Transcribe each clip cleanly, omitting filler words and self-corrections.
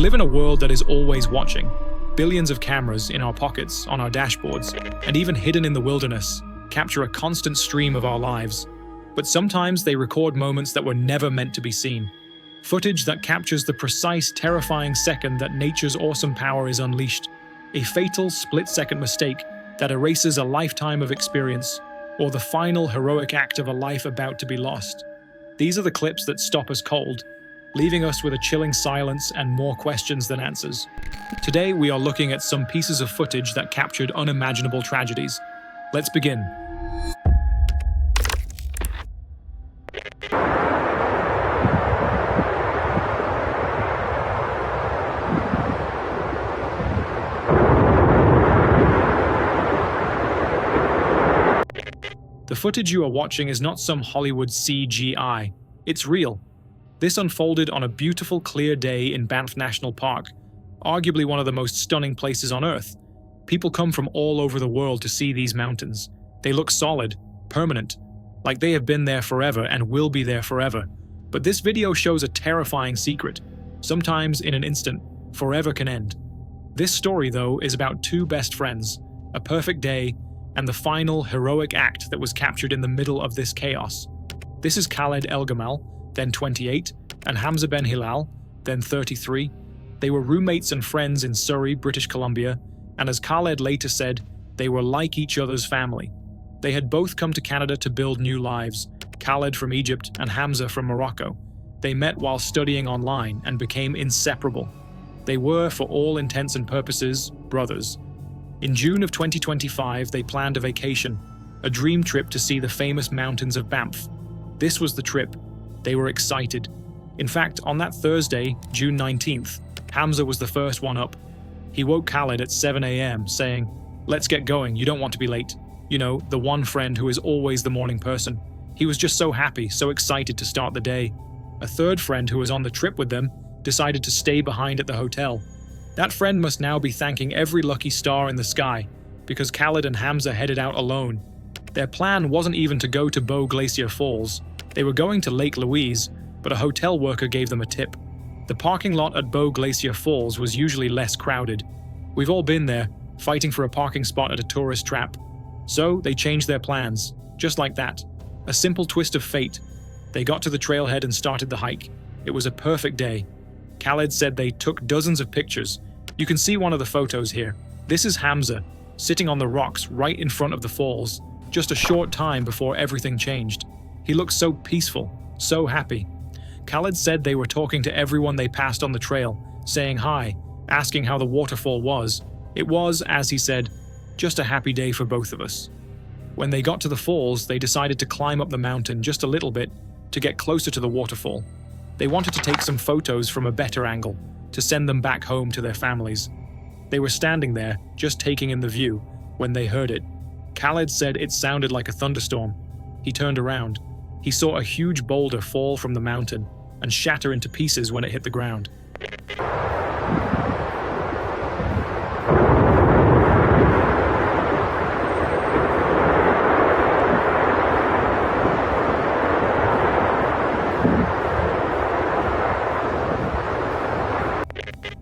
live in a world that is always watching. Billions of cameras in our pockets, on our dashboards, and even hidden in the wilderness, capture a constant stream of our lives. But sometimes they record moments that were never meant to be seen. Footage that captures the precise, terrifying second that nature's awesome power is unleashed. A fatal, split-second mistake that erases a lifetime of experience, or the final heroic act of a life about to be lost. These are the clips that stop us cold, leaving us with a chilling silence and more questions than answers. Today, we are looking at some pieces of footage that captured unimaginable tragedies. Let's begin. The footage you are watching is not some Hollywood CGI. It's real. This unfolded on a beautiful, clear day in Banff National Park, arguably one of the most stunning places on Earth. People come from all over the world to see these mountains. They look solid, permanent, like they have been there forever and will be there forever. But this video shows a terrifying secret. Sometimes, in an instant, forever can end. This story, though, is about two best friends, a perfect day, and the final heroic act that was captured in the middle of this chaos. This is Khaled El-Gamal, then 28, and Hamza Benhilal, then 33. They were roommates and friends in Surrey, British Columbia, and as Khaled later said, they were like each other's family. They had both come to Canada to build new lives, Khaled from Egypt and Hamza from Morocco. They met while studying online and became inseparable. They were, for all intents and purposes, brothers. In June of 2025, they planned a vacation, a dream trip to see the famous mountains of Banff. This was the trip. They were excited. In fact, on that Thursday, June 19th, Hamza was the first one up. He woke Khaled at 7 a.m. saying, "Let's get going, you don't want to be late." You know, the one friend who is always the morning person. He was just so happy, so excited to start the day. A third friend who was on the trip with them decided to stay behind at the hotel. That friend must now be thanking every lucky star in the sky, because Khaled and Hamza headed out alone. Their plan wasn't even to go to Bow Glacier Falls. They were going to Lake Louise, but a hotel worker gave them a tip. The parking lot at Bow Glacier Falls was usually less crowded. We've all been there, fighting for a parking spot at a tourist trap. So they changed their plans, just like that. A simple twist of fate. They got to the trailhead and started the hike. It was a perfect day. Khaled said they took dozens of pictures. You can see one of the photos here. This is Hamza, sitting on the rocks right in front of the falls, just a short time before everything changed. He looked so peaceful, so happy. Khaled said they were talking to everyone they passed on the trail, saying hi, asking how the waterfall was. It was, as he said, just a happy day for both of us. When they got to the falls, they decided to climb up the mountain just a little bit to get closer to the waterfall. They wanted to take some photos from a better angle, to send them back home to their families. They were standing there, just taking in the view, when they heard it. Khaled said it sounded like a thunderstorm. He turned around. He saw a huge boulder fall from the mountain and shatter into pieces when it hit the ground.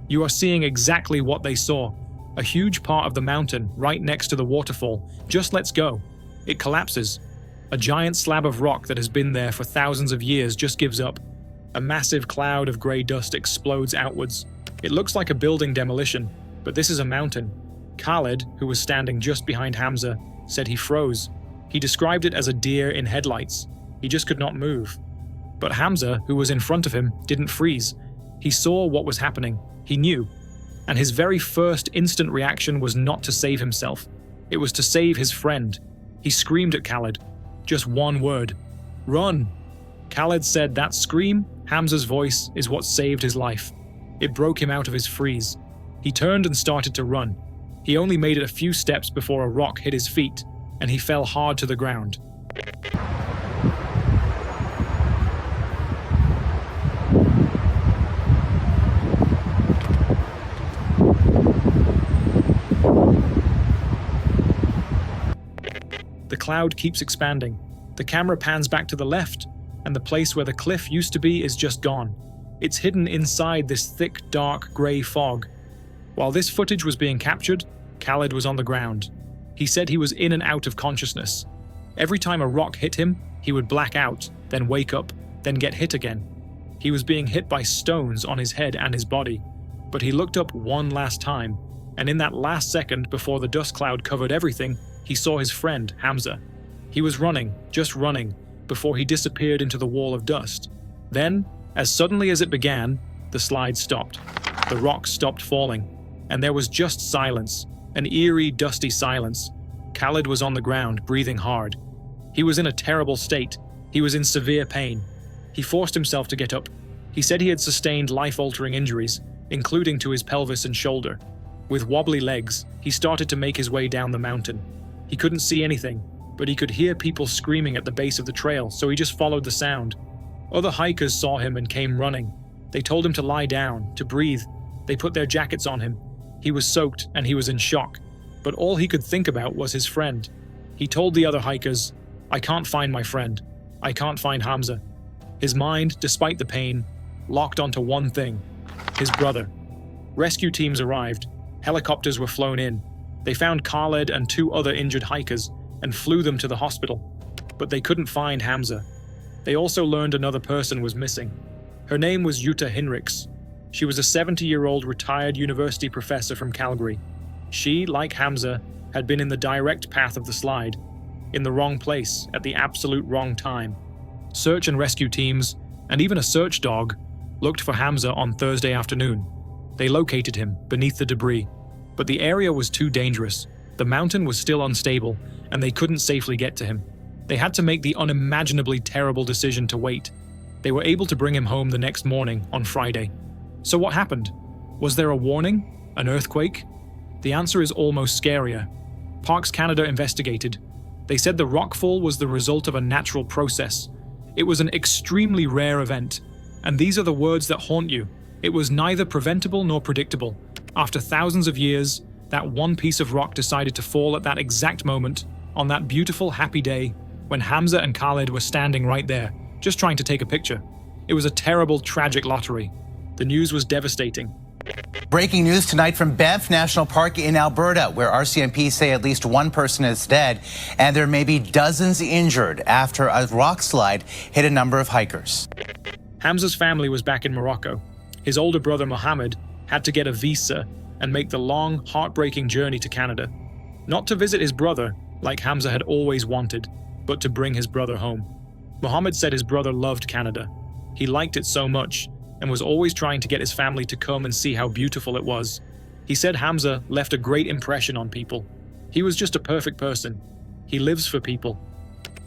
You are seeing exactly what they saw. A huge part of the mountain, right next to the waterfall, just lets go. It collapses. A giant slab of rock that has been there for thousands of years just gives up. A massive cloud of grey dust explodes outwards. It looks like a building demolition, but this is a mountain. Khaled, who was standing just behind Hamza, said he froze. He described it as a deer in headlights. He just could not move. But Hamza, who was in front of him, didn't freeze. He saw what was happening. He knew. And his very first instant reaction was not to save himself. It was to save his friend. He screamed at Khaled. Just one word. Run! Khaled said that scream, Hamza's voice, is what saved his life. It broke him out of his freeze. He turned and started to run. He only made it a few steps before a rock hit his feet, and he fell hard to the ground. The cloud keeps expanding. The camera pans back to the left, and the place where the cliff used to be is just gone. It's hidden inside this thick, dark, grey fog. While this footage was being captured, Khaled was on the ground. He said he was in and out of consciousness. Every time a rock hit him, he would black out, then wake up, then get hit again. He was being hit by stones on his head and his body, but he looked up one last time, and in that last second before the dust cloud covered everything, he saw his friend, Hamza. He was running, just running, before he disappeared into the wall of dust. Then, as suddenly as it began, the slide stopped. The rocks stopped falling, and there was just silence, an eerie, dusty silence. Khaled was on the ground, breathing hard. He was in a terrible state. He was in severe pain. He forced himself to get up. He said he had sustained life-altering injuries, including to his pelvis and shoulder. With wobbly legs, he started to make his way down the mountain. He couldn't see anything, but he could hear people screaming at the base of the trail, so he just followed the sound. Other hikers saw him and came running. They told him to lie down, to breathe. They put their jackets on him. He was soaked and he was in shock, but all he could think about was his friend. He told the other hikers, "I can't find my friend. I can't find Hamza." His mind, despite the pain, locked onto one thing: his brother. Rescue teams arrived. Helicopters were flown in. They found Khaled and 2 other injured hikers and flew them to the hospital, but they couldn't find Hamza. They also learned another person was missing. Her name was Jutta Hinrichs. She was a 70-year-old retired university professor from Calgary. She, like Hamza, had been in the direct path of the slide, in the wrong place at the absolute wrong time. Search and rescue teams, and even a search dog, looked for Hamza on Thursday afternoon. They located him beneath the debris, but the area was too dangerous. The mountain was still unstable, and they couldn't safely get to him. They had to make the unimaginably terrible decision to wait. They were able to bring him home the next morning, on Friday. So what happened? Was there a warning? An earthquake? The answer is almost scarier. Parks Canada investigated. They said the rockfall was the result of a natural process. It was an extremely rare event, and these are the words that haunt you. It was neither preventable nor predictable. After thousands of years, that one piece of rock decided to fall at that exact moment, on that beautiful, happy day, when Hamza and Khaled were standing right there, just trying to take a picture. It was a terrible, tragic lottery. The news was devastating. Breaking news tonight from Banff National Park in Alberta, where RCMP say at least 1 person is dead, and there may be dozens injured after a rock slide hit a number of hikers. Hamza's family was back in Morocco. His older brother Mohammed had to get a visa and make the long, heartbreaking journey to Canada. Not to visit his brother, like Hamza had always wanted, but to bring his brother home. Mohammed said his brother loved Canada. He liked it so much, and was always trying to get his family to come and see how beautiful it was. He said Hamza left a great impression on people. He was just a perfect person. He lives for people.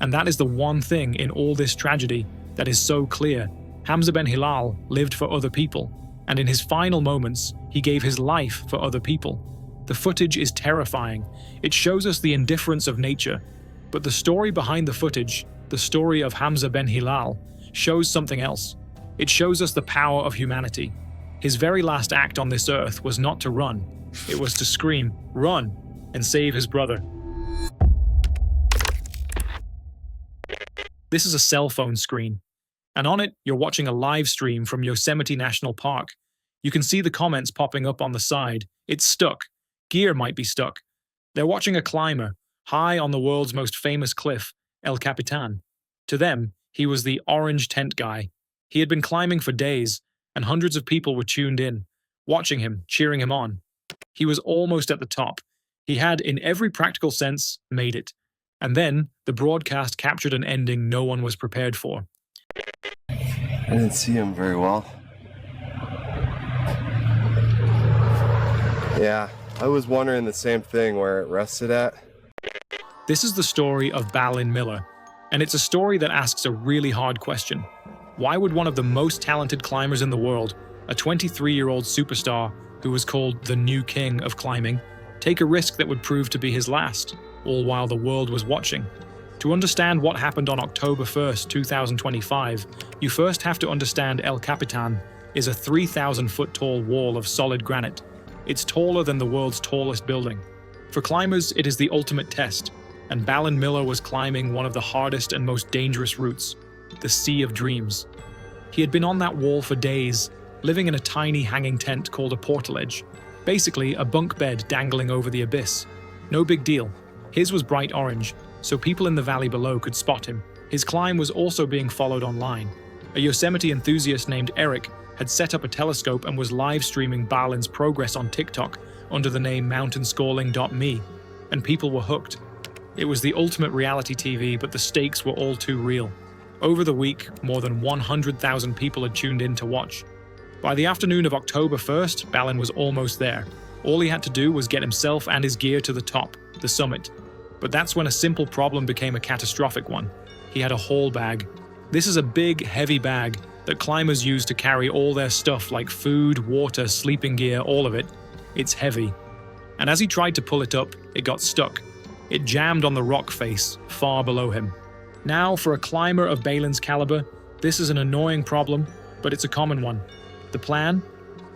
And that is the one thing in all this tragedy that is so clear. Hamza Benhilal lived for other people, and in his final moments, he gave his life for other people. The footage is terrifying. It shows us the indifference of nature. But the story behind the footage, the story of Hamza Benhilal, shows something else. It shows us the power of humanity. His very last act on this earth was not to run. It was to scream, "Run!" and save his brother. This is a cell phone screen, and on it, you're watching a live stream from Yosemite National Park. You can see the comments popping up on the side. It's stuck. Gear might be stuck. They're watching a climber, high on the world's most famous cliff, El Capitan. To them, he was the orange tent guy. He had been climbing for days, and hundreds of people were tuned in, watching him, cheering him on. He was almost at the top. He had, in every practical sense, made it. And then, the broadcast captured an ending no one was prepared for. I didn't see him very well. Yeah, I was wondering the same thing where it rested at. This is the story of Balin Miller, and it's a story that asks a really hard question. Why would one of the most talented climbers in the world, a 23-year-old superstar who was called the new king of climbing, take a risk that would prove to be his last, all while the world was watching? To understand what happened on October 1st, 2025, you first have to understand El Capitan is a 3,000-foot tall wall of solid granite. It's taller than the world's tallest building. For climbers, it is the ultimate test, and Balin Miller was climbing one of the hardest and most dangerous routes, the Sea of Dreams. He had been on that wall for days, living in a tiny hanging tent called a portalage. Basically, a bunk bed dangling over the abyss. No big deal. His was bright orange, so people in the valley below could spot him. His climb was also being followed online. A Yosemite enthusiast named Eric had set up a telescope and was live streaming Balin's progress on TikTok under the name mountainscalling.me, and people were hooked. It was the ultimate reality TV, but the stakes were all too real. Over the week, more than 100,000 people had tuned in to watch. By the afternoon of October 1st, Balin was almost there. All he had to do was get himself and his gear to the top, the summit. But that's when a simple problem became a catastrophic one. He had a haul bag. This is a big, heavy bag that climbers use to carry all their stuff like food, water, sleeping gear, all of it. It's heavy. And as he tried to pull it up, it got stuck. It jammed on the rock face, far below him. Now, for a climber of Balin's caliber, this is an annoying problem, but it's a common one. The plan?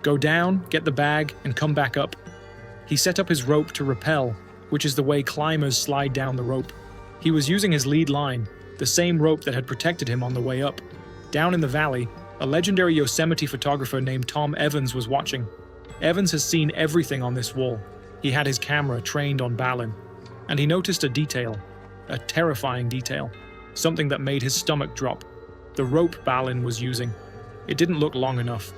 Go down, get the bag, and come back up. He set up his rope to rappel, which is the way climbers slide down the rope. He was using his lead line, the same rope that had protected him on the way up. Down in the valley, a legendary Yosemite photographer named Tom Evans was watching. Evans has seen everything on this wall. He had his camera trained on Balin, and he noticed a detail, a terrifying detail, something that made his stomach drop. The rope Balin was using. It didn't look long enough.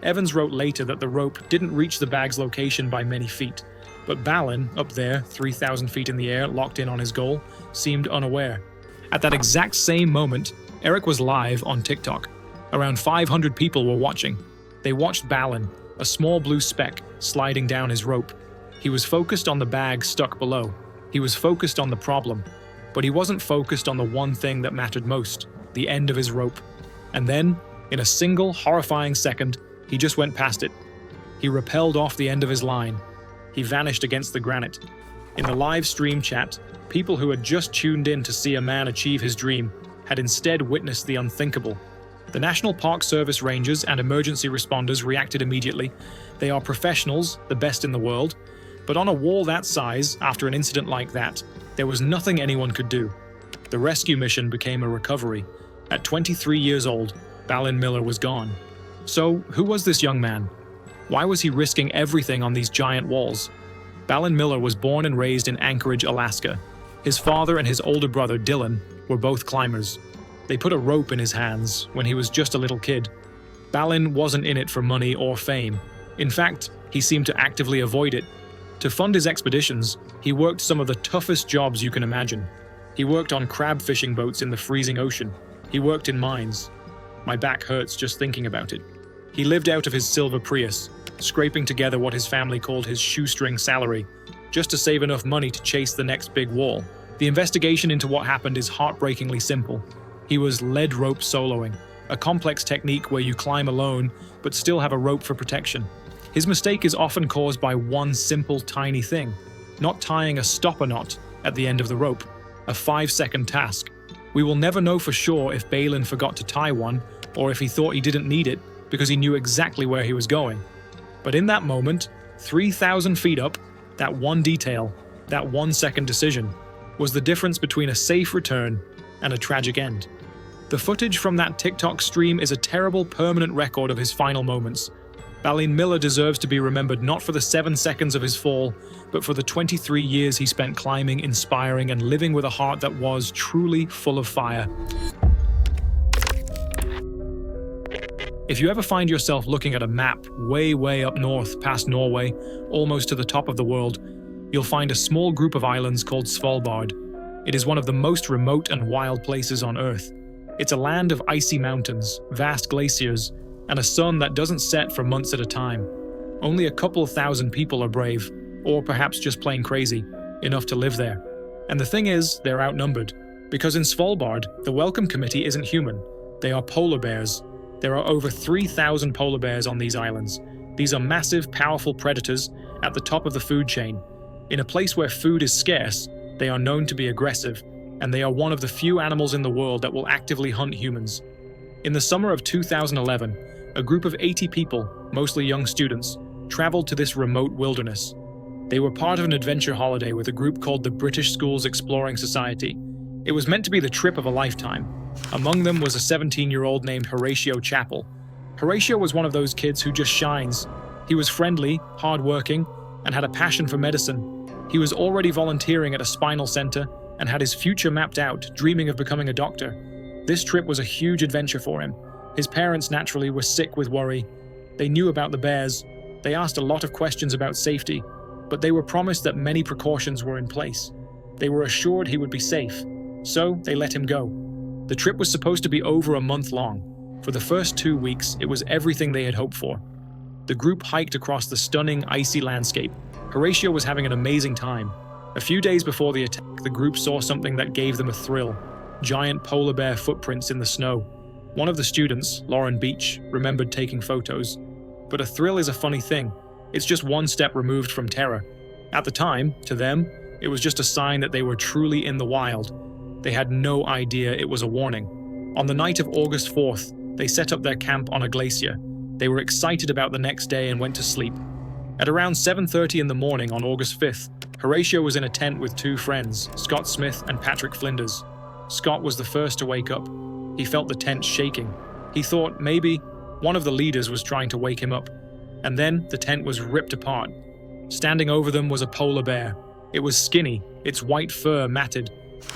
Evans wrote later that the rope didn't reach the bag's location by many feet, but Balin, up there, 3,000 feet in the air, locked in on his goal, seemed unaware. At that exact same moment, Eric was live on TikTok. Around 500 people were watching. They watched Balin, a small blue speck, sliding down his rope. He was focused on the bag stuck below. He was focused on the problem, but he wasn't focused on the one thing that mattered most, the end of his rope. And then, in a single horrifying second, he just went past it. He rappelled off the end of his line. He vanished against the granite. In the live stream chat, people who had just tuned in to see a man achieve his dream had instead witnessed the unthinkable. The National Park Service rangers and emergency responders reacted immediately. They are professionals, the best in the world. But on a wall that size, after an incident like that, there was nothing anyone could do. The rescue mission became a recovery. At 23 years old, Balin Miller was gone. So, who was this young man? Why was he risking everything on these giant walls? Balin Miller was born and raised in Anchorage, Alaska. His father and his older brother, Dylan, were both climbers. They put a rope in his hands when he was just a little kid. Balin wasn't in it for money or fame. In fact, he seemed to actively avoid it. To fund his expeditions, he worked some of the toughest jobs you can imagine. He worked on crab fishing boats in the freezing ocean. He worked in mines. My back hurts just thinking about it. He lived out of his silver Prius, scraping together what his family called his shoestring salary, just to save enough money to chase the next big wall. The investigation into what happened is heartbreakingly simple. He was lead rope soloing, a complex technique where you climb alone but still have a rope for protection. His mistake is often caused by one simple tiny thing, not tying a stopper knot at the end of the rope, a 5-second task. We will never know for sure if Balin forgot to tie one or if he thought he didn't need it because he knew exactly where he was going. But in that moment, 3,000 feet up, that one detail, that 1-second decision, was the difference between a safe return and a tragic end. The footage from that TikTok stream is a terrible permanent record of his final moments. Balin Miller deserves to be remembered not for the 7 seconds of his fall, but for the 23 years he spent climbing, inspiring, and living with a heart that was truly full of fire. If you ever find yourself looking at a map way up north past Norway, almost to the top of the world, you'll find a small group of islands called Svalbard. It is one of the most remote and wild places on Earth. It's a land of icy mountains, vast glaciers, and a sun that doesn't set for months at a time. Only a couple thousand people are brave, or perhaps just plain crazy, enough to live there. And the thing is, they're outnumbered. Because in Svalbard, the Welcome Committee isn't human. They are polar bears. There are over 3,000 polar bears on these islands. These are massive, powerful predators at the top of the food chain. In a place where food is scarce, they are known to be aggressive, and they are one of the few animals in the world that will actively hunt humans. In the summer of 2011, a group of 80 people, mostly young students, traveled to this remote wilderness. They were part of an adventure holiday with a group called the British Schools Exploring Society. It was meant to be the trip of a lifetime. Among them was a 17-year-old named Horatio Chapple. Horatio was one of those kids who just shines. He was friendly, hardworking, and had a passion for medicine. He was already volunteering at a spinal center and had his future mapped out, dreaming of becoming a doctor. This trip was a huge adventure for him. His parents naturally were sick with worry. They knew about the bears. They asked a lot of questions about safety, but they were promised that many precautions were in place. They were assured he would be safe, so they let him go. The trip was supposed to be over a month long. For the first 2 weeks, it was everything they had hoped for. The group hiked across the stunning, icy landscape. Horatio was having an amazing time. A few days before the attack, the group saw something that gave them a thrill: giant polar bear footprints in the snow. One of the students, Lauren Beach, remembered taking photos. But a thrill is a funny thing. It's just one step removed from terror. At the time, to them, it was just a sign that they were truly in the wild. They had no idea it was a warning. On the night of August 4th, they set up their camp on a glacier. They were excited about the next day and went to sleep. At around 7:30 in the morning on August 5th, Horatio was in a tent with two friends, Scott Smith and Patrick Flinders. Scott was the first to wake up. He felt the tent shaking. He thought maybe one of the leaders was trying to wake him up. And then the tent was ripped apart. Standing over them was a polar bear. It was skinny, its white fur matted.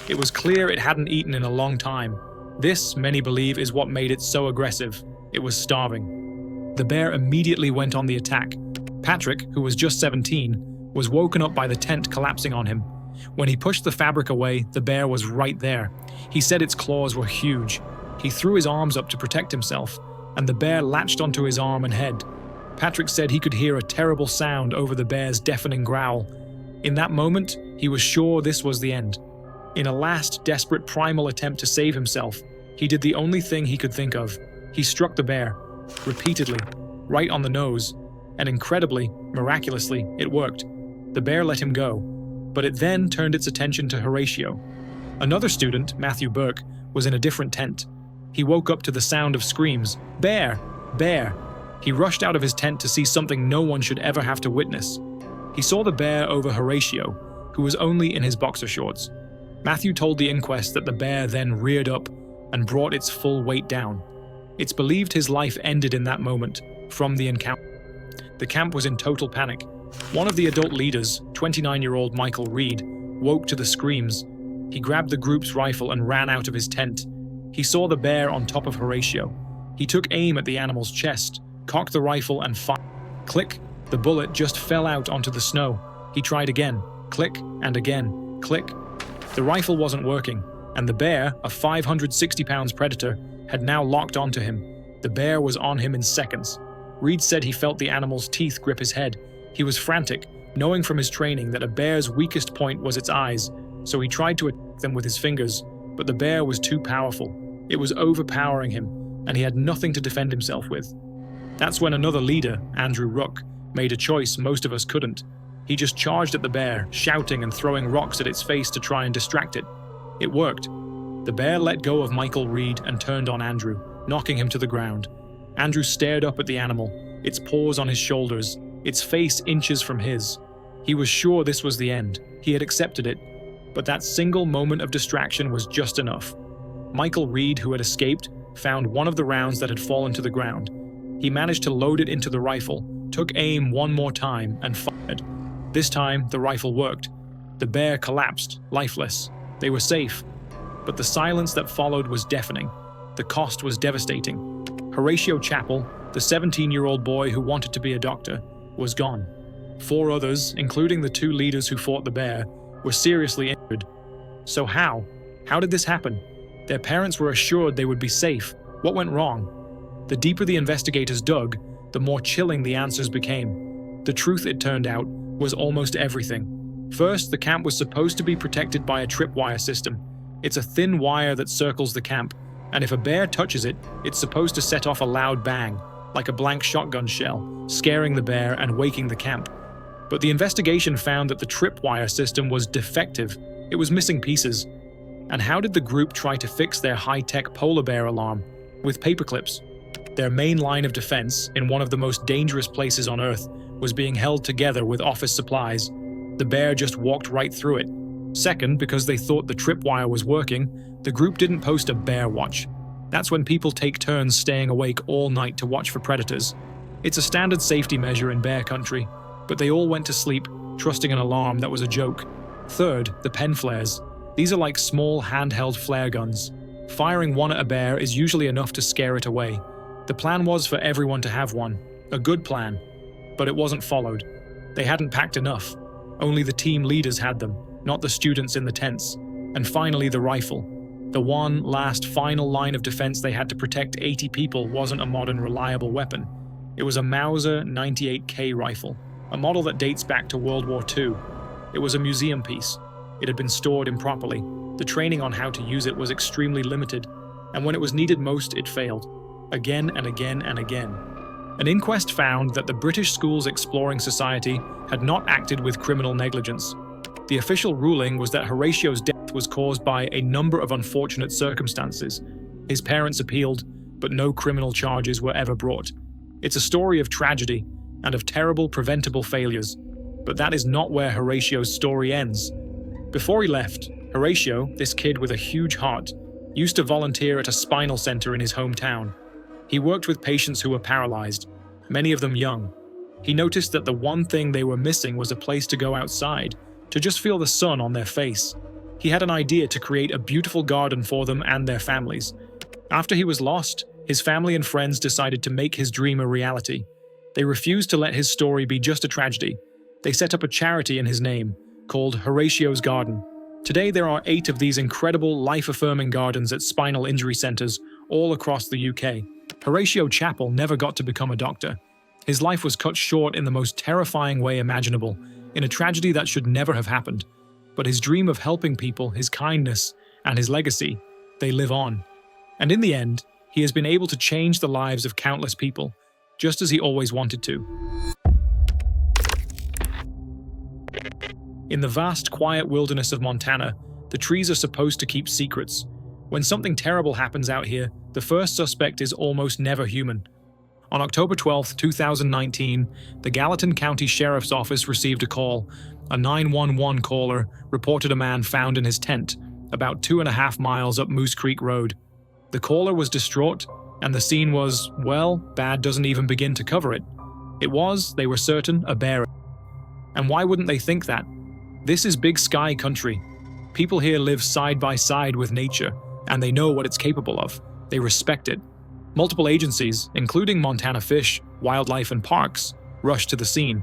It was clear it hadn't eaten in a long time. This, many believe, is what made it so aggressive. It was starving. The bear immediately went on the attack. Patrick, who was just 17, was woken up by the tent collapsing on him. When he pushed the fabric away, the bear was right there. He said its claws were huge. He threw his arms up to protect himself, and the bear latched onto his arm and head. Patrick said he could hear a terrible sound over the bear's deafening growl. In that moment, he was sure this was the end. In a last, desperate primal attempt to save himself, he did the only thing he could think of. He struck the bear, repeatedly, right on the nose, and incredibly, miraculously, it worked. The bear let him go, but it then turned its attention to Horatio. Another student, Matthew Burke, was in a different tent. He woke up to the sound of screams, "Bear! Bear!" He rushed out of his tent to see something no one should ever have to witness. He saw the bear over Horatio, who was only in his boxer shorts. Matthew told the inquest that the bear then reared up and brought its full weight down. It's believed his life ended in that moment, from the encounter. The camp was in total panic. One of the adult leaders, 29-year-old Michael Reed, woke to the screams. He grabbed the group's rifle and ran out of his tent. He saw the bear on top of Horatio. He took aim at the animal's chest, cocked the rifle and fired. Click! The bullet just fell out onto the snow. He tried again. Click and again. Click. The rifle wasn't working, and the bear, a 560-pound predator, had now locked onto him. The bear was on him in seconds. Reed said he felt the animal's teeth grip his head. He was frantic, knowing from his training that a bear's weakest point was its eyes, so he tried to attack them with his fingers, but the bear was too powerful. It was overpowering him, and he had nothing to defend himself with. That's when another leader, Andrew Rook, made a choice most of us couldn't. He just charged at the bear, shouting and throwing rocks at its face to try and distract it. It worked. The bear let go of Michael Reed and turned on Andrew, knocking him to the ground. Andrew stared up at the animal, its paws on his shoulders, its face inches from his. He was sure this was the end. He had accepted it. But that single moment of distraction was just enough. Michael Reed, who had escaped, found one of the rounds that had fallen to the ground. He managed to load it into the rifle, took aim one more time, and fired. This time, the rifle worked. The bear collapsed, lifeless. They were safe. But the silence that followed was deafening. The cost was devastating. Horatio Chapple, the 17-year-old boy who wanted to be a doctor, was gone. 4 others, including the 2 leaders who fought the bear, were seriously injured. So how? How did this happen? Their parents were assured they would be safe. What went wrong? The deeper the investigators dug, the more chilling the answers became. The truth, it turned out, was almost everything. First, the camp was supposed to be protected by a tripwire system. It's a thin wire that circles the camp, and if a bear touches it, it's supposed to set off a loud bang, like a blank shotgun shell, scaring the bear and waking the camp. But the investigation found that the tripwire system was defective. It was missing pieces. And how did the group try to fix their high-tech polar bear alarm? With paperclips. Their main line of defense, in one of the most dangerous places on Earth, was being held together with office supplies. The bear just walked right through it. Second, because they thought the tripwire was working, the group didn't post a bear watch. That's when people take turns staying awake all night to watch for predators. It's a standard safety measure in bear country, but they all went to sleep, trusting an alarm that was a joke. Third, the pen flares. These are like small handheld flare guns. Firing one at a bear is usually enough to scare it away. The plan was for everyone to have one. A good plan. But it wasn't followed. They hadn't packed enough. Only the team leaders had them, not the students in the tents. And finally, the rifle. The one last final line of defense they had to protect 80 people wasn't a modern reliable weapon. It was a Mauser 98K rifle, a model that dates back to World War II. It was a museum piece. It had been stored improperly. The training on how to use it was extremely limited, and when it was needed most, it failed. Again and again and again. An inquest found that the British Schools Exploring Society had not acted with criminal negligence. The official ruling was that Horatio's death was caused by a number of unfortunate circumstances. His parents appealed, but no criminal charges were ever brought. It's a story of tragedy and of terrible preventable failures, but that is not where Horatio's story ends. Before he left, Horatio, this kid with a huge heart, used to volunteer at a spinal center in his hometown. He worked with patients who were paralyzed, many of them young. He noticed that the one thing they were missing was a place to go outside, to just feel the sun on their face. He had an idea to create a beautiful garden for them and their families. After he was lost, his family and friends decided to make his dream a reality. They refused to let his story be just a tragedy. They set up a charity in his name, called Horatio's Garden. Today there are 8 of these incredible, life-affirming gardens at spinal injury centers all across the UK. Horatio Chapple never got to become a doctor. His life was cut short in the most terrifying way imaginable, in a tragedy that should never have happened. But his dream of helping people, his kindness, and his legacy, they live on. And in the end, he has been able to change the lives of countless people, just as he always wanted to. In the vast, quiet wilderness of Montana, the trees are supposed to keep secrets. When something terrible happens out here, the first suspect is almost never human. On October 12, 2019, the Gallatin County Sheriff's Office received a call. A 911 caller reported a man found in his tent, about 2.5 miles up Moose Creek Road. The caller was distraught, and the scene was, well, bad doesn't even begin to cover it. It was, they were certain, a bear. And why wouldn't they think that? This is Big Sky country. People here live side by side with nature, and they know what it's capable of. They respect it. Multiple agencies, including Montana Fish, Wildlife and Parks, rushed to the scene.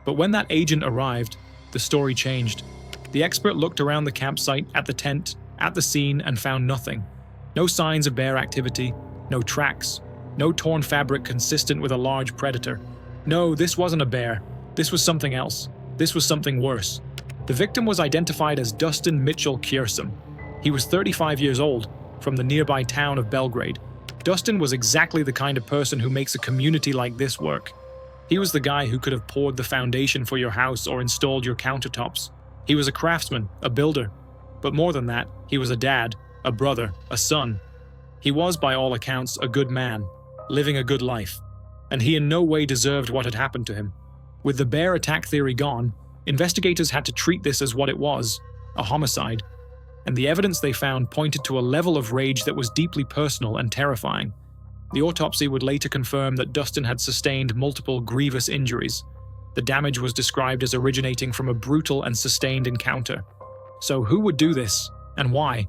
But when that agent arrived, the story changed. The expert looked around the campsite, at the tent, at the scene, and found nothing. No signs of bear activity, no tracks, no torn fabric consistent with a large predator. No, this wasn't a bear. This was something else. This was something worse. The victim was identified as Dustin Mitchell Kiersum. He was 35 years old, from the nearby town of Belgrade. Dustin was exactly the kind of person who makes a community like this work. He was the guy who could have poured the foundation for your house or installed your countertops. He was a craftsman, a builder. But more than that, he was a dad, a brother, a son. He was, by all accounts, a good man, living a good life. And he in no way deserved what had happened to him. With the bear attack theory gone, investigators had to treat this as what it was, a homicide. And the evidence they found pointed to a level of rage that was deeply personal and terrifying. The autopsy would later confirm that Dustin had sustained multiple grievous injuries. The damage was described as originating from a brutal and sustained encounter. So who would do this, and why?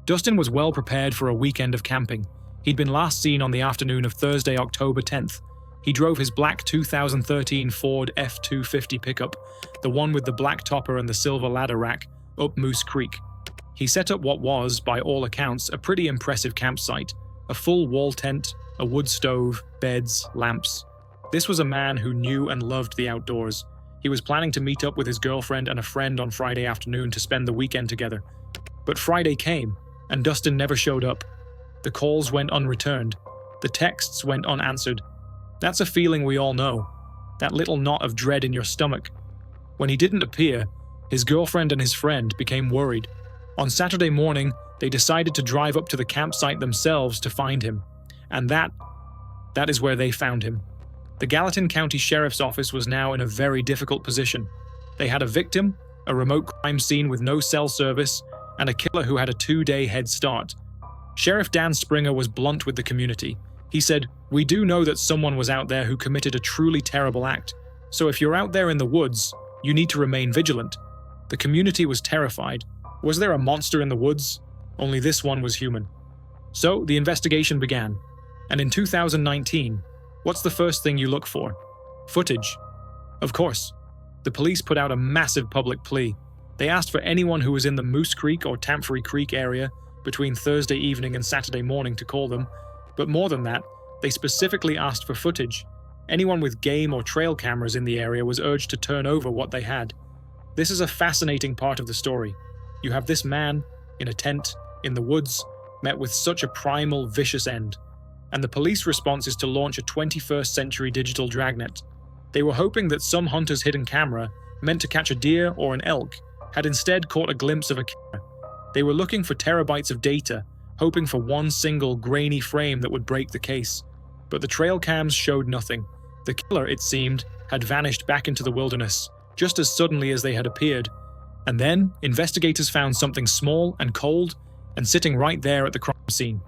Dustin was well prepared for a weekend of camping. He'd been last seen on the afternoon of Thursday, October 10th. He drove his black 2013 Ford F-250 pickup, the one with the black topper and the silver ladder rack, up Moose Creek. He set up what was, by all accounts, a pretty impressive campsite. A full wall tent, a wood stove, beds, lamps. This was a man who knew and loved the outdoors. He was planning to meet up with his girlfriend and a friend on Friday afternoon to spend the weekend together. But Friday came, and Dustin never showed up. The calls went unreturned. The texts went unanswered. That's a feeling we all know. That little knot of dread in your stomach. When he didn't appear, his girlfriend and his friend became worried. On Saturday morning, they decided to drive up to the campsite themselves to find him. And that is where they found him. The Gallatin County Sheriff's Office was now in a very difficult position. They had a victim, a remote crime scene with no cell service, and a killer who had a 2-day head start. Sheriff Dan Springer was blunt with the community. He said, "We do know that someone was out there who committed a truly terrible act. So if you're out there in the woods, you need to remain vigilant." The community was terrified. Was there a monster in the woods? Only this one was human. So the investigation began. And in 2019, what's the first thing you look for? Footage. Of course. The police put out a massive public plea. They asked for anyone who was in the Moose Creek or Tamfery Creek area between Thursday evening and Saturday morning to call them. But more than that, they specifically asked for footage. Anyone with game or trail cameras in the area was urged to turn over what they had. This is a fascinating part of the story. You have this man, in a tent, in the woods, met with such a primal, vicious end. And the police response is to launch a 21st century digital dragnet. They were hoping that some hunter's hidden camera, meant to catch a deer or an elk, had instead caught a glimpse of a killer. They were looking for terabytes of data, hoping for one single grainy frame that would break the case. But the trail cams showed nothing. The killer, it seemed, had vanished back into the wilderness, just as suddenly as they had appeared. And then, investigators found something small and cold, and sitting right there at the crime scene.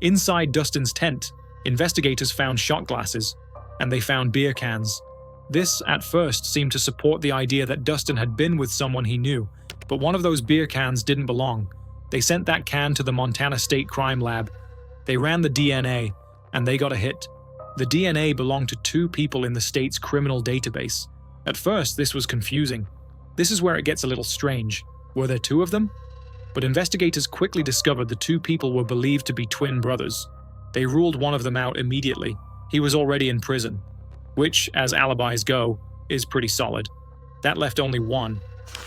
Inside Dustin's tent, investigators found shot glasses, and they found beer cans. This, at first, seemed to support the idea that Dustin had been with someone he knew, but one of those beer cans didn't belong. They sent that can to the Montana State Crime Lab. They ran the DNA, and they got a hit. The DNA belonged to 2 people in the state's criminal database. At first, this was confusing. This is where it gets a little strange. Were there 2 of them? But investigators quickly discovered the 2 people were believed to be twin brothers. They ruled one of them out immediately. He was already in prison, which, as alibis go, is pretty solid. That left only one.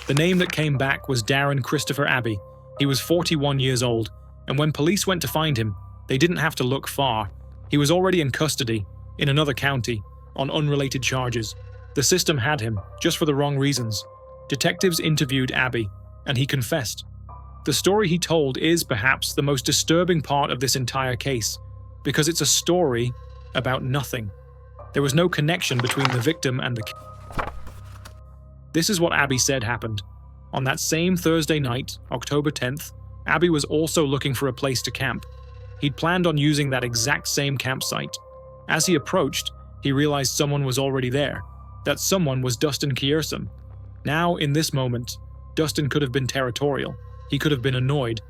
The name that came back was Darren Christopher Abbey. He was 41 years old, and when police went to find him, they didn't have to look far. He was already in custody, in another county, on unrelated charges. The system had him, just for the wrong reasons. Detectives interviewed Abbey, and he confessed. The story he told is, perhaps, the most disturbing part of this entire case, because it's a story about nothing. There was no connection between the victim and the killer. This is what Abbey said happened. On that same Thursday night, October 10th, Abbey was also looking for a place to camp. He'd planned on using that exact same campsite. As he approached, he realized someone was already there. That someone was Dustin Kiersum. Now, in this moment, Dustin could have been territorial. He could have been annoyed.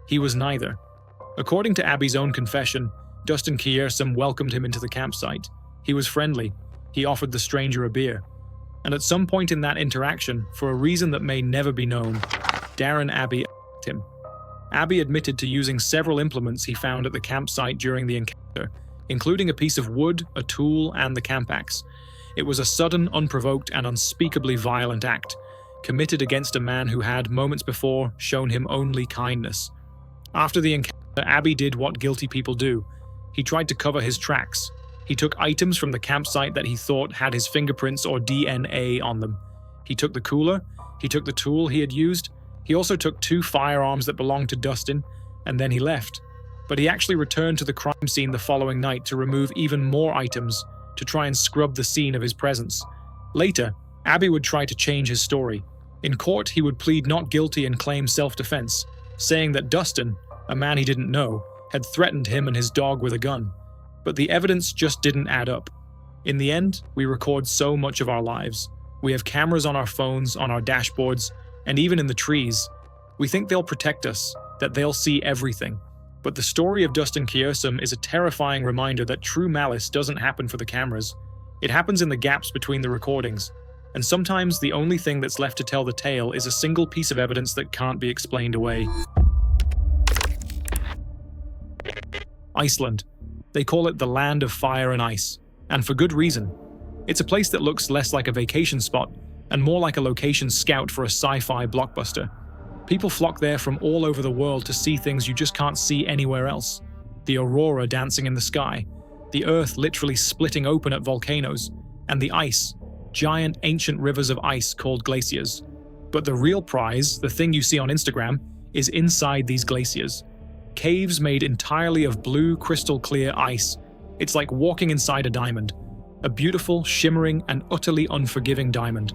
He was neither. According to Abbey's own confession, Dustin Kiersum welcomed him into the campsite. He was friendly. He offered the stranger a beer. And at some point in that interaction, for a reason that may never be known, Darren Abbey asked him. Abbey admitted to using several implements he found at the campsite during the encounter, including a piece of wood, a tool, and the camp axe. It was a sudden, unprovoked, and unspeakably violent act, committed against a man who had, moments before, shown him only kindness. After the encounter, Abbey did what guilty people do. He tried to cover his tracks. He took items from the campsite that he thought had his fingerprints or DNA on them. He took the cooler, he took the tool he had used, he also took 2 firearms that belonged to Dustin, and then he left. But he actually returned to the crime scene the following night to remove even more items, to try and scrub the scene of his presence. Later, Abbey would try to change his story. In court, he would plead not guilty and claim self-defense, saying that Dustin, a man he didn't know, had threatened him and his dog with a gun. But the evidence just didn't add up. In the end, we record so much of our lives. We have cameras on our phones, on our dashboards, and even in the trees. We think they'll protect us, that they'll see everything. But the story of Dustin Kiersum is a terrifying reminder that true malice doesn't happen for the cameras. It happens in the gaps between the recordings. And sometimes the only thing that's left to tell the tale is a single piece of evidence that can't be explained away. Iceland. They call it the land of fire and ice, and for good reason. It's a place that looks less like a vacation spot and more like a location scout for a sci-fi blockbuster. People flock there from all over the world to see things you just can't see anywhere else. The aurora dancing in the sky, the earth literally splitting open at volcanoes, and the ice, giant ancient rivers of ice called glaciers. But the real prize, the thing you see on Instagram, is inside these glaciers. Caves made entirely of blue, crystal clear ice. It's like walking inside a diamond. A beautiful, shimmering, and utterly unforgiving diamond.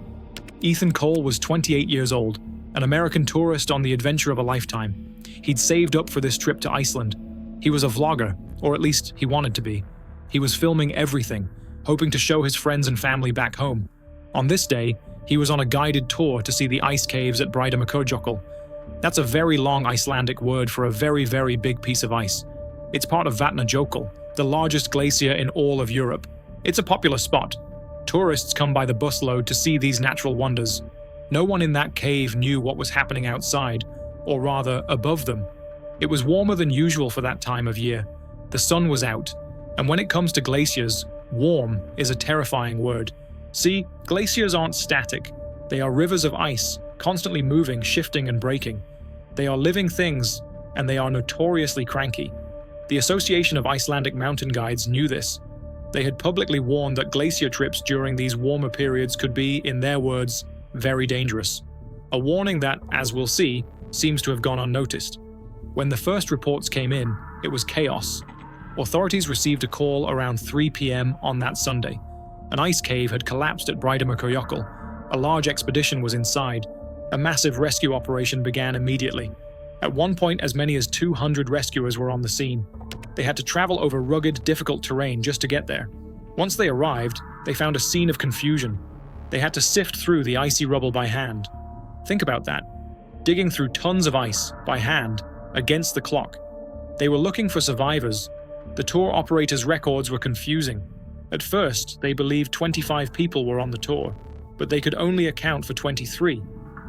Ethan Cole was 28 years old, an American tourist on the adventure of a lifetime. He'd saved up for this trip to Iceland. He was a vlogger, or at least he wanted to be. He was filming everything, hoping to show his friends and family back home. On this day, he was on a guided tour to see the ice caves at Breiðamerkurjökull. That's a very long Icelandic word for a very, very big piece of ice. It's part of Vatnajökull, the largest glacier in all of Europe. It's a popular spot. Tourists come by the busload to see these natural wonders. No one in that cave knew what was happening outside, or rather, above them. It was warmer than usual for that time of year. The sun was out, and when it comes to glaciers, warm is a terrifying word. See, glaciers aren't static. They are rivers of ice, constantly moving, shifting, and breaking. They are living things, and they are notoriously cranky. The Association of Icelandic Mountain Guides knew this. They had publicly warned that glacier trips during these warmer periods could be, in their words, very dangerous. A warning that, as we'll see, seems to have gone unnoticed. When the first reports came in, it was chaos. Authorities received a call around 3 p.m. on that Sunday. An ice cave had collapsed at Breiðamerkurjökull. A large expedition was inside. A massive rescue operation began immediately. At one point, as many as 200 rescuers were on the scene. They had to travel over rugged, difficult terrain just to get there. Once they arrived, they found a scene of confusion. They had to sift through the icy rubble by hand. Think about that. Digging through tons of ice, by hand, against the clock. They were looking for survivors. The tour operator's records were confusing. At first, they believed 25 people were on the tour, but they could only account for 23.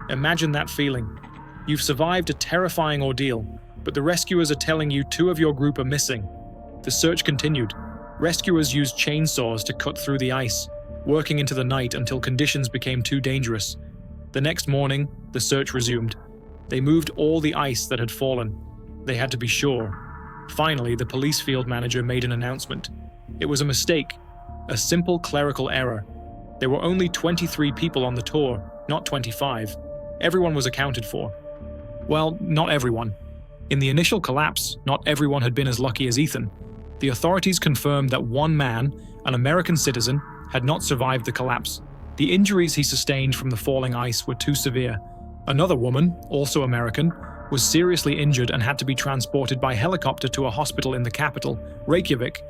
Imagine that feeling. You've survived a terrifying ordeal, but the rescuers are telling you 2 of your group are missing. The search continued. Rescuers used chainsaws to cut through the ice, working into the night until conditions became too dangerous. The next morning, the search resumed. They moved all the ice that had fallen. They had to be sure. Finally, the police field manager made an announcement. It was a mistake, a simple clerical error. There were only 23 people on the tour, not 25. Everyone was accounted for. Well, not everyone. In the initial collapse, not everyone had been as lucky as Ethan. The authorities confirmed that one man, an American citizen, had not survived the collapse. The injuries he sustained from the falling ice were too severe. Another woman, also American, was seriously injured and had to be transported by helicopter to a hospital in the capital, Reykjavik.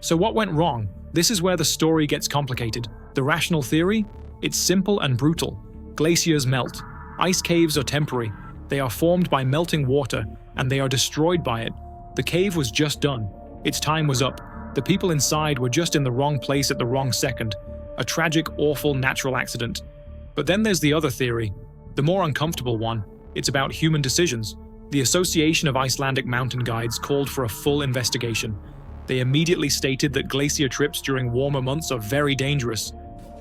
So what went wrong? This is where the story gets complicated. The rational theory? It's simple and brutal. Glaciers melt. Ice caves are temporary. They are formed by melting water, and they are destroyed by it. The cave was just done. Its time was up. The people inside were just in the wrong place at the wrong second. A tragic, awful natural accident. But then there's the other theory, the more uncomfortable one. It's about human decisions. The Association of Icelandic Mountain Guides called for a full investigation. They immediately stated that glacier trips during warmer months are very dangerous.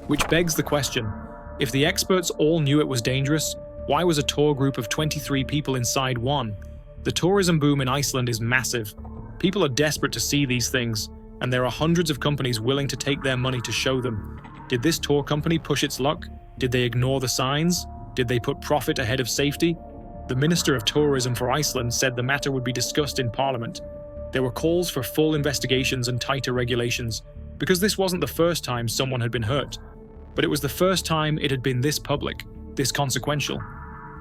Which begs the question, if the experts all knew it was dangerous, why was a tour group of 23 people inside one? The tourism boom in Iceland is massive. People are desperate to see these things, and there are hundreds of companies willing to take their money to show them. Did this tour company push its luck? Did they ignore the signs? Did they put profit ahead of safety? The Minister of Tourism for Iceland said the matter would be discussed in Parliament. There were calls for full investigations and tighter regulations, because this wasn't the first time someone had been hurt. But it was the first time it had been this public, this consequential.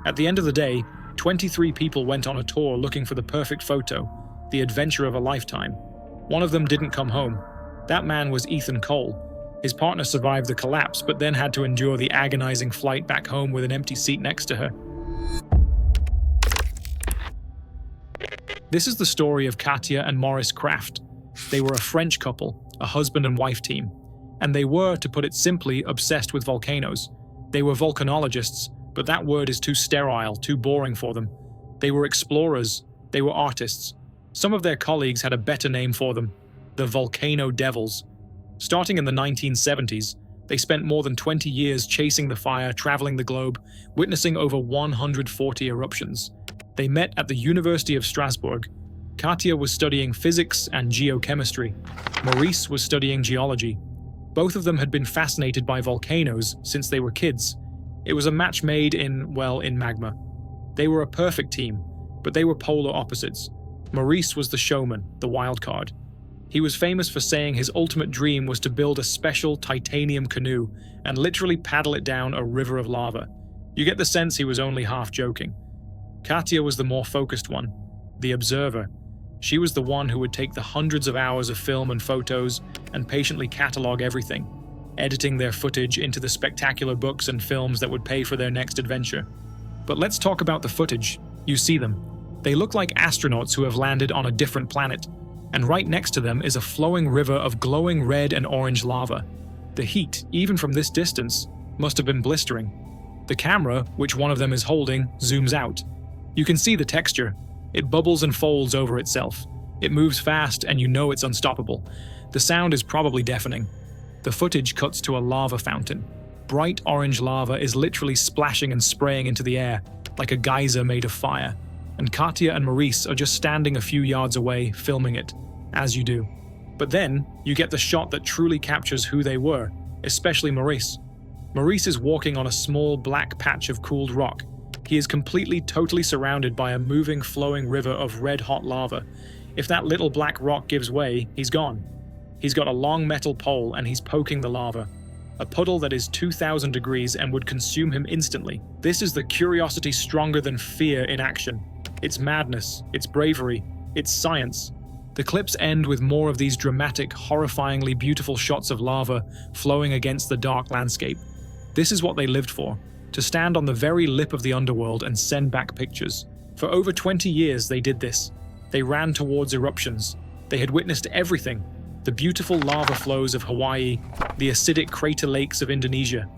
At the end of the day, 23 people went on a tour looking for the perfect photo, the adventure of a lifetime. One of them didn't come home. That man was Ethan Cole. His partner survived the collapse, but then had to endure the agonizing flight back home with an empty seat next to her. This is the story of Katja and Maurice Kraft. They were a French couple, a husband and wife team. And they were, to put it simply, obsessed with volcanoes. They were volcanologists, but that word is too sterile, too boring for them. They were explorers. They were artists. Some of their colleagues had a better name for them, the Volcano Devils. Starting in the 1970s, they spent more than 20 years chasing the fire, traveling the globe, witnessing over 140 eruptions. They met at the University of Strasbourg. Katja was studying physics and geochemistry. Maurice was studying geology. Both of them had been fascinated by volcanoes since they were kids. It was a match made in magma. They were a perfect team, but they were polar opposites. Maurice was the showman, the wild card. He was famous for saying his ultimate dream was to build a special titanium canoe and literally paddle it down a river of lava. You get the sense he was only half joking. Katia was the more focused one, the observer. She was the one who would take the hundreds of hours of film and photos and patiently catalog everything, editing their footage into the spectacular books and films that would pay for their next adventure. But let's talk about the footage. You see them. They look like astronauts who have landed on a different planet, and right next to them is a flowing river of glowing red and orange lava. The heat, even from this distance, must have been blistering. The camera, which one of them is holding, zooms out. You can see the texture. It bubbles and folds over itself. It moves fast, and you know it's unstoppable. The sound is probably deafening. The footage cuts to a lava fountain. Bright orange lava is literally splashing and spraying into the air, like a geyser made of fire. And Katia and Maurice are just standing a few yards away, filming it, as you do. But then, you get the shot that truly captures who they were, especially Maurice. Maurice is walking on a small black patch of cooled rock. He is completely, totally surrounded by a moving, flowing river of red-hot lava. If that little black rock gives way, he's gone. He's got a long metal pole and he's poking the lava. A puddle that is 2,000 degrees and would consume him instantly. This is the curiosity stronger than fear in action. It's madness, it's bravery, it's science. The clips end with more of these dramatic, horrifyingly beautiful shots of lava flowing against the dark landscape. This is what they lived for, to stand on the very lip of the underworld and send back pictures. For over 20 years they did this. They ran towards eruptions. They had witnessed everything. The beautiful lava flows of Hawaii, the acidic crater lakes of Indonesia.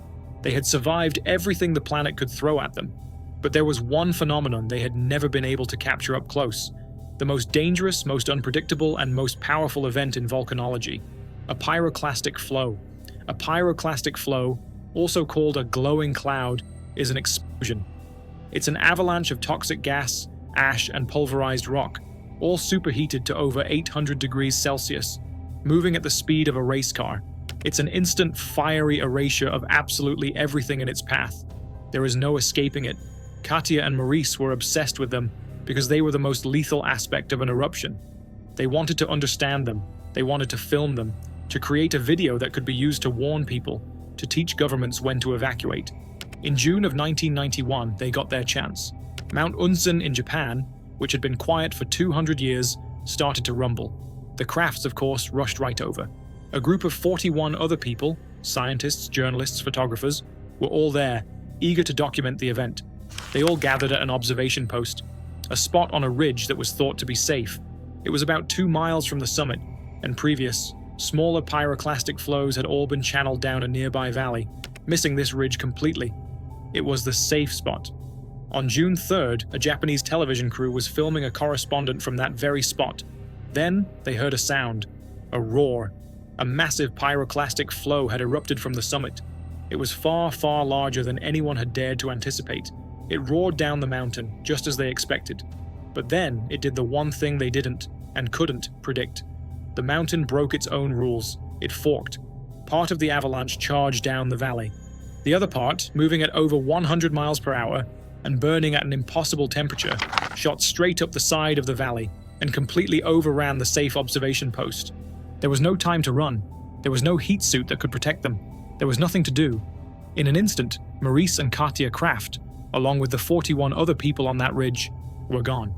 They had survived everything the planet could throw at them. But there was one phenomenon they had never been able to capture up close. The most dangerous, most unpredictable, and most powerful event in volcanology. A pyroclastic flow. A pyroclastic flow, also called a glowing cloud, is an explosion. It's an avalanche of toxic gas, ash, and pulverized rock, all superheated to over 800 degrees Celsius, moving at the speed of a race car. It's an instant, fiery erasure of absolutely everything in its path. There is no escaping it. Katia and Maurice were obsessed with them because they were the most lethal aspect of an eruption. They wanted to understand them. They wanted to film them, to create a video that could be used to warn people, to teach governments when to evacuate. In June of 1991, they got their chance. Mount Unsen in Japan, which had been quiet for 200 years, started to rumble. The crafts, of course, rushed right over. A group of 41 other people, scientists, journalists, photographers, were all there, eager to document the event. They all gathered at an observation post, a spot on a ridge that was thought to be safe. It was about 2 miles from the summit, and previous, smaller pyroclastic flows had all been channeled down a nearby valley, missing this ridge completely. It was the safe spot. On June 3rd, a Japanese television crew was filming a correspondent from that very spot. Then, they heard a sound, a roar. A massive pyroclastic flow had erupted from the summit. It was far, far larger than anyone had dared to anticipate. It roared down the mountain, just as they expected. But then, it did the one thing they didn't, and couldn't, predict. The mountain broke its own rules. It forked. Part of the avalanche charged down the valley. The other part, moving at over 100 miles per hour, and burning at an impossible temperature, shot straight up the side of the valley, and completely overran the safe observation post. There was no time to run. There was no heat suit that could protect them. There was nothing to do. In an instant, Maurice and Katia Kraft, along with the 41 other people on that ridge, were gone.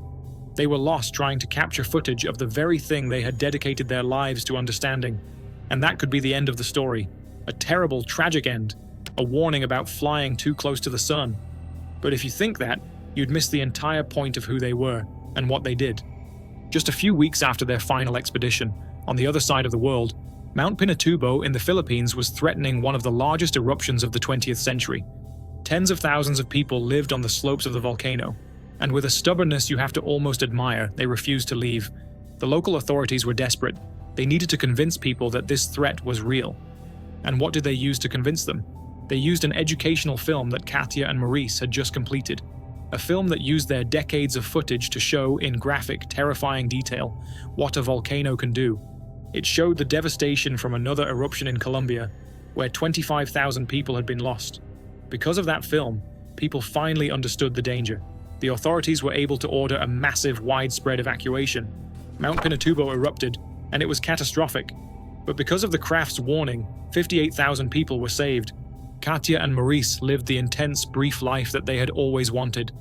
They were lost trying to capture footage of the very thing they had dedicated their lives to understanding. And that could be the end of the story. A terrible, tragic end. A warning about flying too close to the sun. But if you think that, you'd miss the entire point of who they were, and what they did. Just a few weeks after their final expedition, on the other side of the world, Mount Pinatubo in the Philippines was threatening one of the largest eruptions of the 20th century. Tens of thousands of people lived on the slopes of the volcano, and with a stubbornness you have to almost admire, they refused to leave. The local authorities were desperate. They needed to convince people that this threat was real. And what did they use to convince them? They used an educational film that Katia and Maurice had just completed. A film that used their decades of footage to show, in graphic, terrifying detail, what a volcano can do. It showed the devastation from another eruption in Colombia, where 25,000 people had been lost. Because of that film, people finally understood the danger. The authorities were able to order a massive, widespread evacuation. Mount Pinatubo erupted, and it was catastrophic. But because of the craft's warning, 58,000 people were saved. Katya and Maurice lived the intense, brief life that they had always wanted.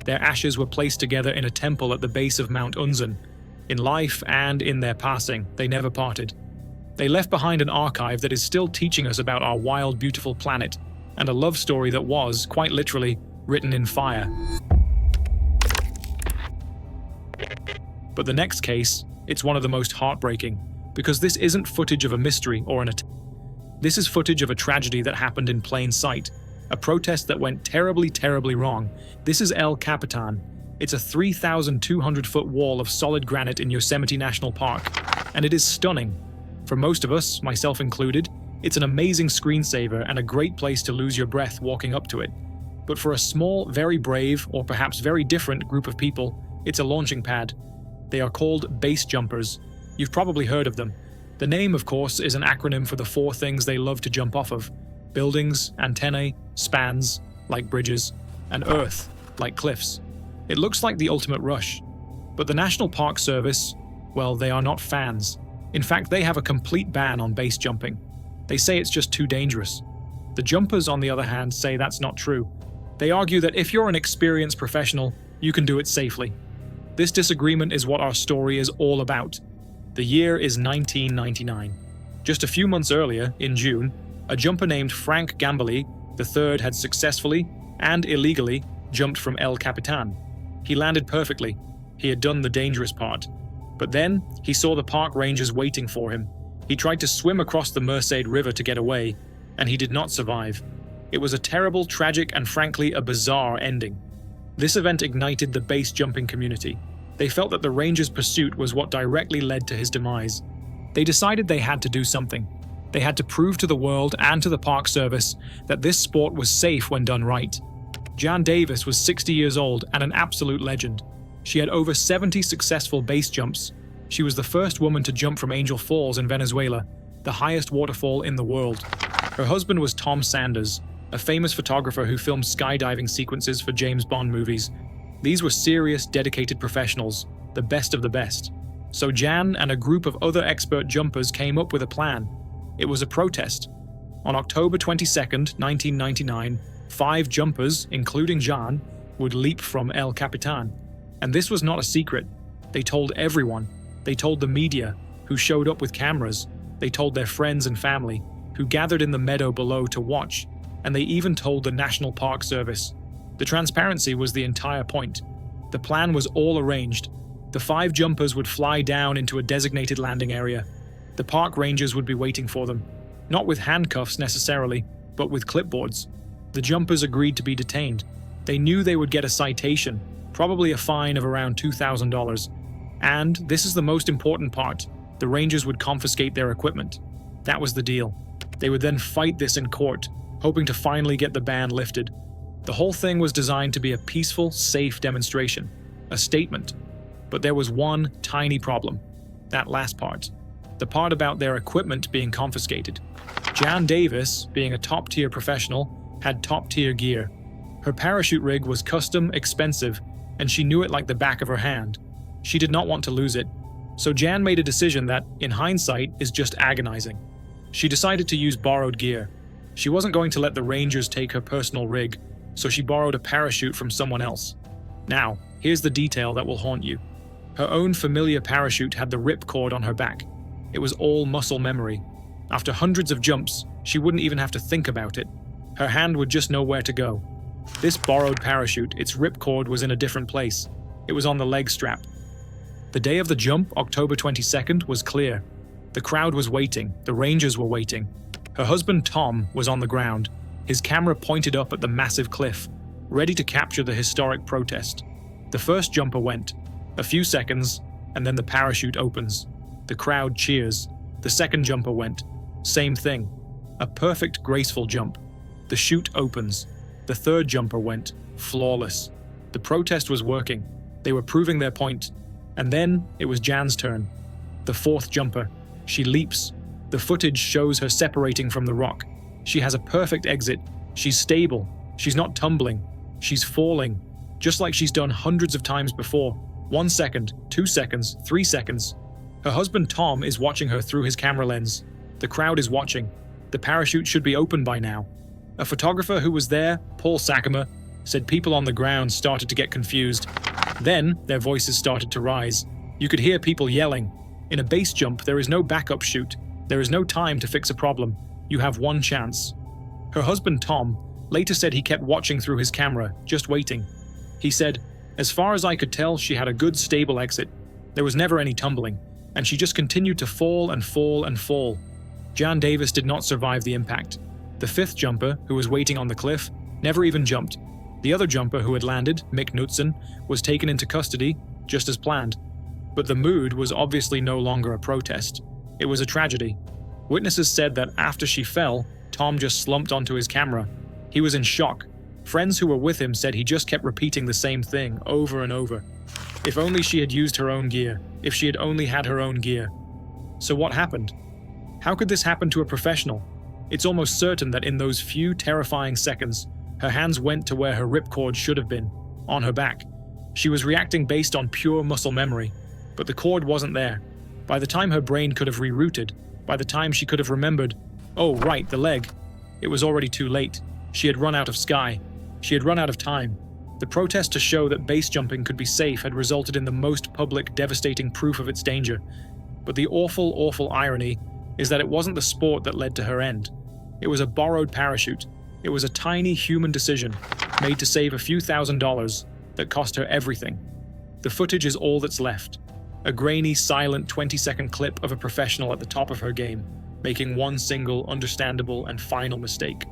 Their ashes were placed together in a temple at the base of Mount Unzen. In life and in their passing, they never parted. They left behind an archive that is still teaching us about our wild, beautiful planet, and a love story that was, quite literally, written in fire. But the next case, it's one of the most heartbreaking, because this isn't footage of a mystery or an attack. This is footage of a tragedy that happened in plain sight, a protest that went terribly, terribly wrong. This is El Capitan. It's a 3,200-foot wall of solid granite in Yosemite National Park, and it is stunning. For most of us, myself included, it's an amazing screensaver and a great place to lose your breath walking up to it. But for a small, very brave, or perhaps very different group of people, it's a launching pad. They are called base jumpers. You've probably heard of them. The name, of course, is an acronym for the 4 things they love to jump off of: buildings, antennae, spans, like bridges, and earth, like cliffs. It looks like the ultimate rush. But the National Park Service, well, they are not fans. In fact, they have a complete ban on base jumping. They say it's just too dangerous. The jumpers, on the other hand, say that's not true. They argue that if you're an experienced professional, you can do it safely. This disagreement is what our story is all about. The year is 1999. Just a few months earlier, in June, a jumper named Frank Gambale III had successfully and illegally jumped from El Capitan. He landed perfectly. He had done the dangerous part. But then, he saw the park rangers waiting for him. He tried to swim across the Merced River to get away, and he did not survive. It was a terrible, tragic, and frankly, a bizarre ending. This event ignited the base jumping community. They felt that the rangers' pursuit was what directly led to his demise. They decided they had to do something. They had to prove to the world and to the Park Service that this sport was safe when done right. Jan Davis was 60 years old and an absolute legend. She had over 70 successful base jumps. She was the first woman to jump from Angel Falls in Venezuela, the highest waterfall in the world. Her husband was Tom Sanders, a famous photographer who filmed skydiving sequences for James Bond movies. These were serious, dedicated professionals, the best of the best. So Jan and a group of other expert jumpers came up with a plan. It was a protest. On October 22nd, 1999, 5 jumpers, including Jan, would leap from El Capitan. And this was not a secret. They told everyone. They told the media, who showed up with cameras. They told their friends and family, who gathered in the meadow below to watch. And they even told the National Park Service. The transparency was the entire point. The plan was all arranged. The 5 jumpers would fly down into a designated landing area. The park rangers would be waiting for them. Not with handcuffs necessarily, but with clipboards. The jumpers agreed to be detained. They knew they would get a citation, probably a fine of around $2,000. And, this is the most important part, the rangers would confiscate their equipment. That was the deal. They would then fight this in court, hoping to finally get the ban lifted. The whole thing was designed to be a peaceful, safe demonstration, a statement. But there was one tiny problem. That last part. The part about their equipment being confiscated. Jan Davis, being a top-tier professional, had top-tier gear. Her parachute rig was custom, expensive, and she knew it like the back of her hand. She did not want to lose it. So Jan made a decision that, in hindsight, is just agonizing. She decided to use borrowed gear. She wasn't going to let the rangers take her personal rig, so she borrowed a parachute from someone else. Now, here's the detail that will haunt you. Her own familiar parachute had the ripcord on her back. It was all muscle memory. After hundreds of jumps, she wouldn't even have to think about it. Her hand would just know where to go. This borrowed parachute, its ripcord was in a different place. It was on the leg strap. The day of the jump, October 22nd, was clear. The crowd was waiting. The rangers were waiting. Her husband Tom was on the ground, his camera pointed up at the massive cliff, ready to capture the historic protest. The first jumper went. A few seconds, and then the parachute opens. The crowd cheers. The second jumper went. Same thing. A perfect, graceful jump. The chute opens. The third jumper went. Flawless. The protest was working. They were proving their point. And then it was Jan's turn. The fourth jumper. She leaps. The footage shows her separating from the rock. She has a perfect exit. She's stable. She's not tumbling. She's falling. Just like she's done hundreds of times before. 1 second, 2 seconds, 3 seconds. Her husband Tom is watching her through his camera lens. The crowd is watching. The parachute should be open by now. A photographer who was there, Paul Sackamer, said people on the ground started to get confused. Then, their voices started to rise. You could hear people yelling. In a base jump, there is no backup chute. There is no time to fix a problem. You have one chance. Her husband Tom later said he kept watching through his camera, just waiting. He said, "As far as I could tell, she had a good stable exit. There was never any tumbling, and she just continued to fall and fall and fall." Jan Davis did not survive the impact. The fifth jumper, who was waiting on the cliff, never even jumped. The other jumper who had landed, Mick Knudsen, was taken into custody, just as planned. But the mood was obviously no longer a protest. It was a tragedy. Witnesses said that after she fell, Tom just slumped onto his camera. He was in shock. Friends who were with him said he just kept repeating the same thing over and over. If only she had used her own gear. If she had only had her own gear. So what happened? How could this happen to a professional? It's almost certain that in those few terrifying seconds, her hands went to where her ripcord should have been, on her back. She was reacting based on pure muscle memory, but the cord wasn't there. By the time her brain could have rerouted, by the time she could have remembered, oh right, the leg, it was already too late. She had run out of sky. She had run out of time. The protest to show that base jumping could be safe had resulted in the most public, devastating proof of its danger. But the awful, awful irony is that it wasn't the sport that led to her end. It was a borrowed parachute. It was a tiny human decision, made to save a few $1,000s, that cost her everything. The footage is all that's left. A grainy, silent 20-second clip of a professional at the top of her game, making one single, understandable, and final mistake.